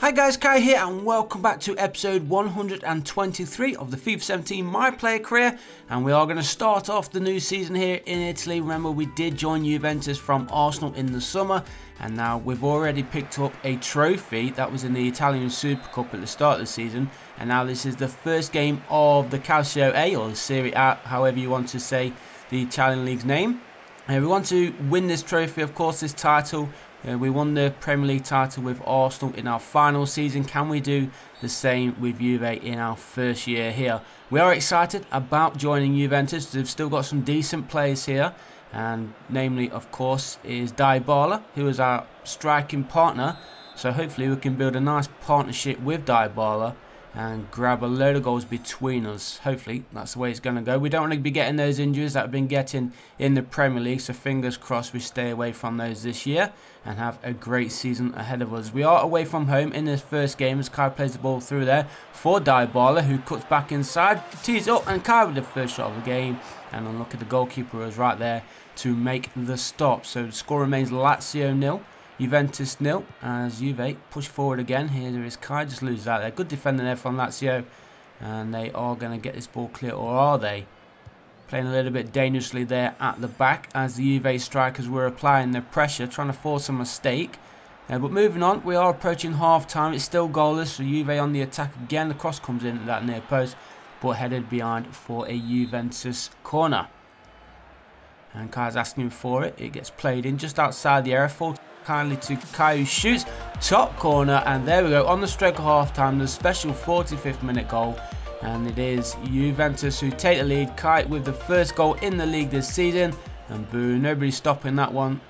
Hi guys, Kai here and welcome back to episode 123 of the FIFA 17 My Player Career, and we are going to start off the new season here in Italy. Remember, we did join Juventus from Arsenal in the summer, and now we've already picked up a trophy that was in the Italian Super Cup at the start of the season, and now this is the first game of the Calcio A, or the Serie A, however you want to say the Italian league's name. We want to win this trophy, of course, this title. We won the Premier League title with Arsenal in our final season. Can we do the same with Juve in our first year here? We are excited about joining Juventus. They've still got some decent players here, and namely, of course, is Dybala, who is our striking partner. So hopefully we can build a nice partnership with Dybala and grab a load of goals between us. Hopefully that's the way it's going to go. We don't want to be getting those injuries that we've been getting in the Premier League, so fingers crossed we stay away from those this year and have a great season ahead of us. We are away from home in this first game as Kai plays the ball through there for Dybala, who cuts back inside, tees up, and Kai with the first shot of the game, and then look at the goalkeeper who was right there to make the stop. So the score remains Lazio 0, Juventus 0, as Juve push forward again. Here is Kai, just loses out there. Good defender there from Lazio, and they are going to get this ball clear, or are they? Playing a little bit dangerously there at the back as the Juve strikers were applying the pressure, trying to force a mistake. But moving on, we are approaching half time. It's still goalless, so Juve on the attack again. The cross comes in at that near post, but headed behind for a Juventus corner. And Kai's asking for it. It gets played in just outside the area. Full kindly to Kai, who shoots top corner, and there we go, on the stroke of half time, the special 45th minute goal, and it is Juventus who take the lead. Kai with the first goal in the league this season, and boo, nobody stopping that one.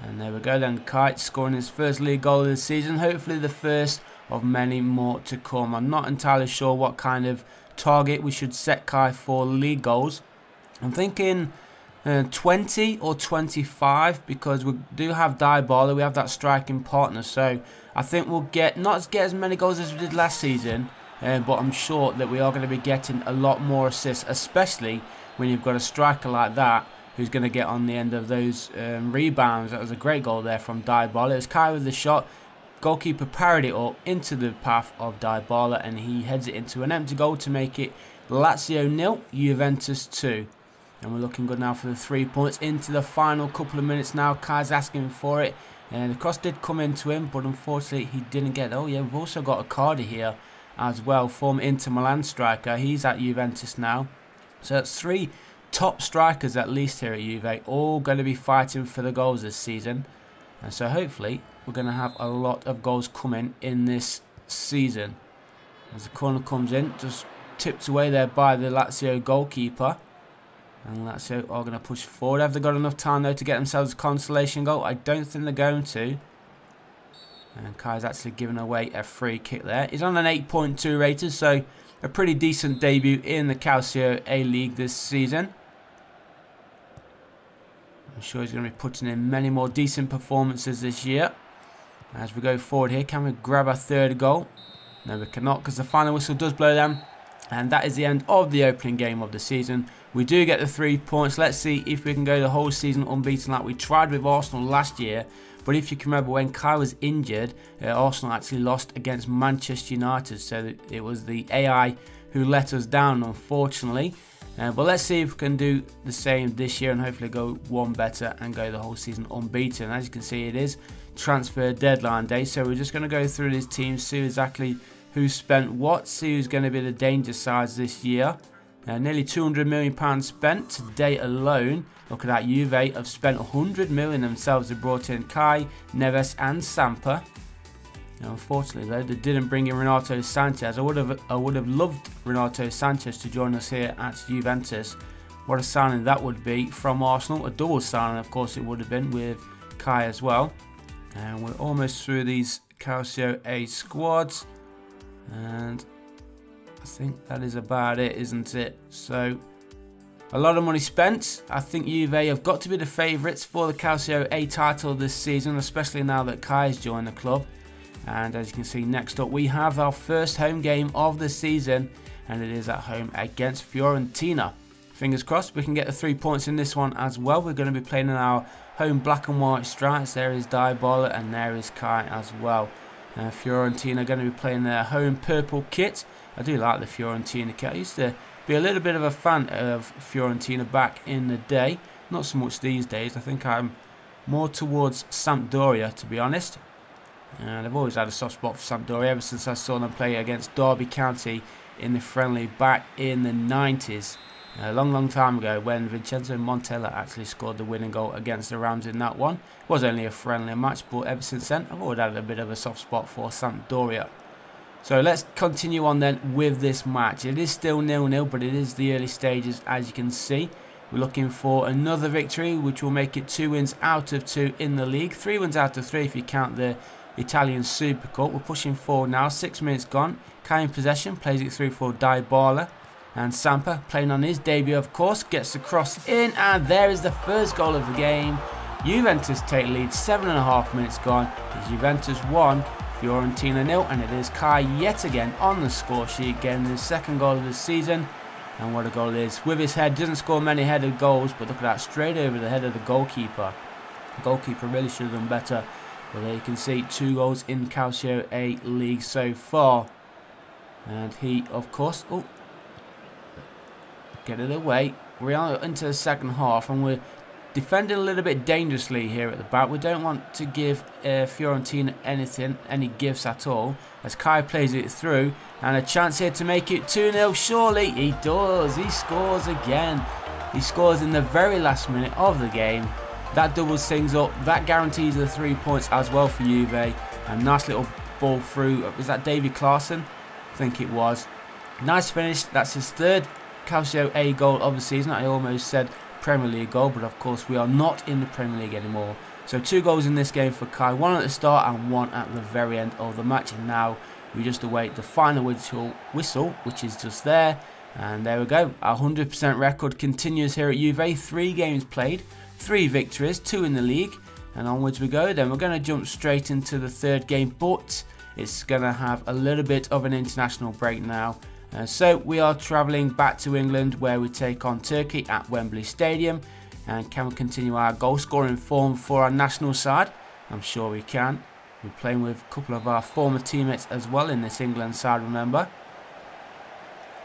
And there we go then, Kai scoring his first league goal of the season, hopefully the first of many more to come. I'm not entirely sure what kind of target we should set Kai for league goals. I'm thinking 20 or 25, because we do have Dybala, we have that striking partner, so I think we'll not get as many goals as we did last season, but I'm sure that we are going to be getting a lot more assists, especially when you've got a striker like that who's going to get on the end of those rebounds. That was a great goal there from Dybala. It was Kai with the shot, goalkeeper parried it up into the path of Dybala, and he heads it into an empty goal to make it Lazio 0, Juventus 2. And we're looking good now for the 3 points into the final couple of minutes now. Kai's asking for it, and the cross did come into him, but unfortunately he didn't get it. Oh yeah, we've also got Icardi here as well, former Inter Milan striker. He's at Juventus now. So that's three top strikers at least here at Juve, all going to be fighting for the goals this season. And so hopefully we're going to have a lot of goals coming in this season. As the corner comes in, just tipped away there by the Lazio goalkeeper. And Lazio are going to push forward. Have they got enough time though to get themselves a consolation goal? I don't think they're going to. And Kai's actually given away a free kick there. He's on an 8.2 rated, so a pretty decent debut in the Calcio A League this season. I'm sure he's going to be putting in many more decent performances this year. As we go forward here, can we grab our third goal? No, we cannot, because the final whistle does blow them. And that is the end of the opening game of the season. We do get the 3 points. Let's see if we can go the whole season unbeaten like we tried with Arsenal last year. But if you can remember, when Kai was injured, Arsenal actually lost against Manchester United. So it was the AI who let us down, unfortunately. But let's see if we can do the same this year and hopefully go one better and go the whole season unbeaten. As you can see, it is transfer deadline day. So we're just going to go through these teams, see exactly who spent what, see who's going to be the danger sides this year. Nearly £200 million spent today alone. Look at that, Juve have spent £100 million themselves. They brought in Kai, Neves and Sampa. Now, unfortunately though, they didn't bring in Renato Sanchez. I would have loved Renato Sanchez to join us here at Juventus. What a signing that would be from Arsenal. A double signing, of course, it would have been with Kai as well. And we're almost through these Calcio A squads. And I think that is about it, isn't it? So, a lot of money spent. I think Juve have got to be the favourites for the Calcio A title this season, especially now that Kai has joined the club. And as you can see, next up we have our first home game of the season, and it is at home against Fiorentina. Fingers crossed we can get the 3 points in this one as well. We're going to be playing in our home black and white stripes. There is Dybala and there is Kai as well. Fiorentina are going to be playing their home purple kit. I do like the Fiorentina kit. I used to be a little bit of a fan of Fiorentina back in the day. Not so much these days. I think I'm more towards Sampdoria, to be honest. And I've always had a soft spot for Sampdoria ever since I saw them play against Derby County in the friendly back in the 90s. A long time ago, when Vincenzo Montella actually scored the winning goal against the Rams in that one. It was only a friendly match, but ever since then I've always had a bit of a soft spot for Sampdoria. So let's continue on then with this match. It is still 0-0, but it is the early stages, as you can see. We're looking for another victory, which will make it 2 wins out of 2 in the league. 3 wins out of 3 if you count the Italian Super Cup. We're pushing forward now. 6 minutes gone. Kai in possession, plays it through for Dybala. And Sampa, playing on his debut, of course, gets the cross in. And there is the first goal of the game. Juventus take lead. 7.5 minutes gone. It's Juventus 1, Fiorentina 0. And it is Kai yet again on the score sheet, getting his second goal of the season. And what a goal it is. With his head, doesn't score many headed goals, but look at that, straight over the head of the goalkeeper. The goalkeeper really should have done better. But there you can see 2 goals in Calcio A League so far. And he, of course, get it away. We are into the second half, and we're defending a little bit dangerously here at the back. We don't want to give Fiorentina any gifts at all, as Kai plays it through, and a chance here to make it 2-0. Surely he does. He scores again. He scores in the very last minute of the game. That doubles things up. That guarantees the 3 points as well for Juve. A nice little ball through. Was that David Klaassen? I think it was. Nice finish. That's his 3rd Calcio A goal of the season. I almost said Premier League goal, but of course we are not in the Premier League anymore. So 2 goals in this game for Kai. 1 at the start and 1 at the very end of the match. And now we just await the final whistle, which is just there. And there we go. Our 100% record continues here at Juve. 3 games played, 3 victories, 2 in the league, and onwards we go. Then we're going to jump straight into the 3rd game, but it's going to have a little bit of an international break now. So we are travelling back to England, where we take on Turkey at Wembley Stadium. And can we continue our goal scoring form for our national side? I'm sure we can. We're playing with a couple of our former teammates as well in this England side, remember.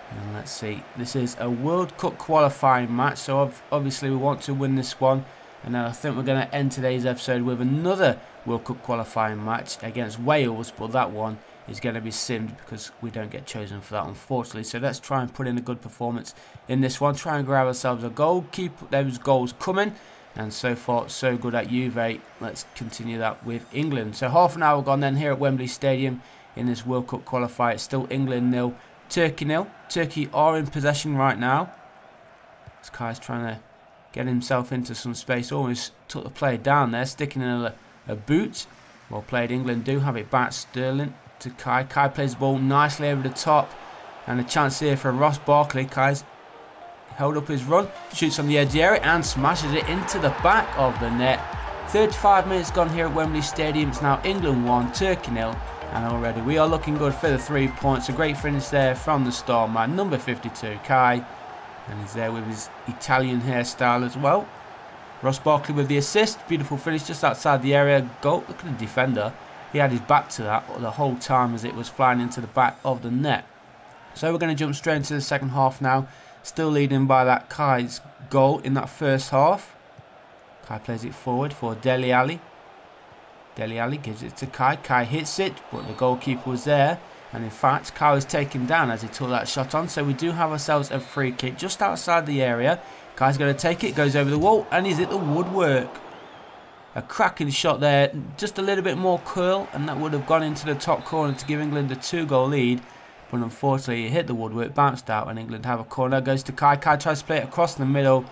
And let's see, this is a World Cup qualifying match, so obviously we want to win this one. And then I think we're going to end today's episode with another World Cup qualifying match against Wales, but that one is going to be simmed because we don't get chosen for that, unfortunately. So let's try and put in a good performance in this one, try and grab ourselves a goal, keep those goals coming. And so far so good at Juve. Let's continue that with England. So half an hour gone then here at Wembley Stadium in this World Cup qualifier. It's still England 0, Turkey 0. Turkey are in possession right now. This guy's trying to get himself into some space. Almost took the player down there, sticking in a boot. Well played. England do have it back. Sterling to Kai. Kai plays the ball nicely over the top. And a chance here for Ross Barkley. Kai's held up his run. Shoots on the edge of the area and smashes it into the back of the net. 35 minutes gone here at Wembley Stadium. It's now England 1, Turkey 0. And already we are looking good for the 3 points. A great finish there from the star man, number 52, Kai. And he's there with his Italian hairstyle as well. Ross Barkley with the assist. Beautiful finish just outside the area. Goal. Look at the defender. He had his back to that the whole time as it was flying into the back of the net. So we're going to jump straight into the second half now. Still leading by that Kai's goal in that first half. Kai plays it forward for Dele Alli. Dele Alli gives it to Kai. Kai hits it, but the goalkeeper was there. And in fact, Kai was taken down as he took that shot on. So we do have ourselves a free kick just outside the area. Kai's going to take it, goes over the wall, and he's hit the woodwork. A cracking shot there, just a little bit more curl, and that would have gone into the top corner to give England a 2-goal lead. But unfortunately, it hit the woodwork, bounced out, and England have a corner. Goes to Kai. Kai tries to play it across the middle,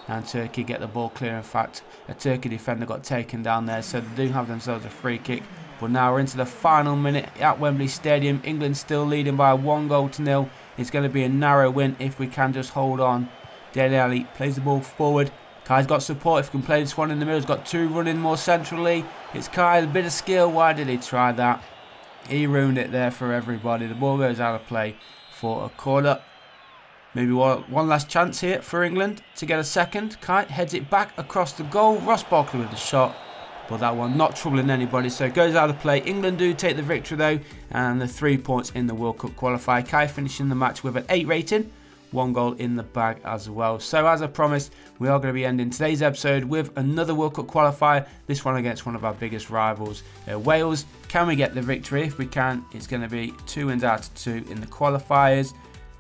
and Turkey get the ball clear. In fact, a Turkey defender got taken down there, so they do have themselves a free kick. But now we're into the final minute at Wembley Stadium. England still leading by 1-0. It's going to be a narrow win if we can just hold on. Dele Alli plays the ball forward. Kai's got support if he can play this one in the middle. He's got 2 running more centrally. It's Kai, a bit of skill. Why did he try that? He ruined it there for everybody. The ball goes out of play for a corner. Maybe one last chance here for England to get a second. Kai heads it back across the goal. Ross Barkley with the shot. but that one not troubling anybody, so it goes out of play. England do take the victory though, and the 3 points in the World Cup qualifier. Kai finishing the match with an 8 rating, 1 goal in the bag as well. So as I promised, we are going to be ending today's episode with another World Cup qualifier, this one against one of our biggest rivals, Wales. Can we get the victory? If we can, it's going to be 2 wins out of 2 in the qualifiers.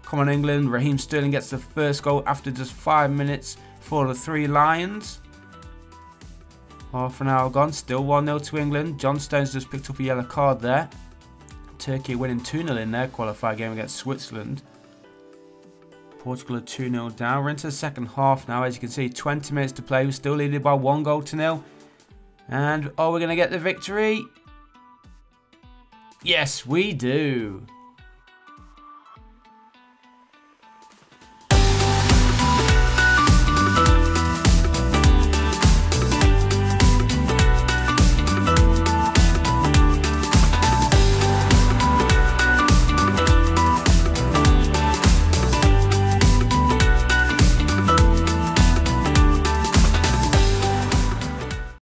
Come on England, Raheem Sterling gets the first goal after just 5 minutes for the 3 Lions. Half an hour gone, still 1-0 to England. John Stones just picked up a yellow card there. Turkey winning 2-0 in their qualifier game against Switzerland. Portugal are 2-0 down. We're into the second half now. As you can see, 20 minutes to play. We're still leading by 1 goal to 0. And are we going to get the victory? Yes, we do.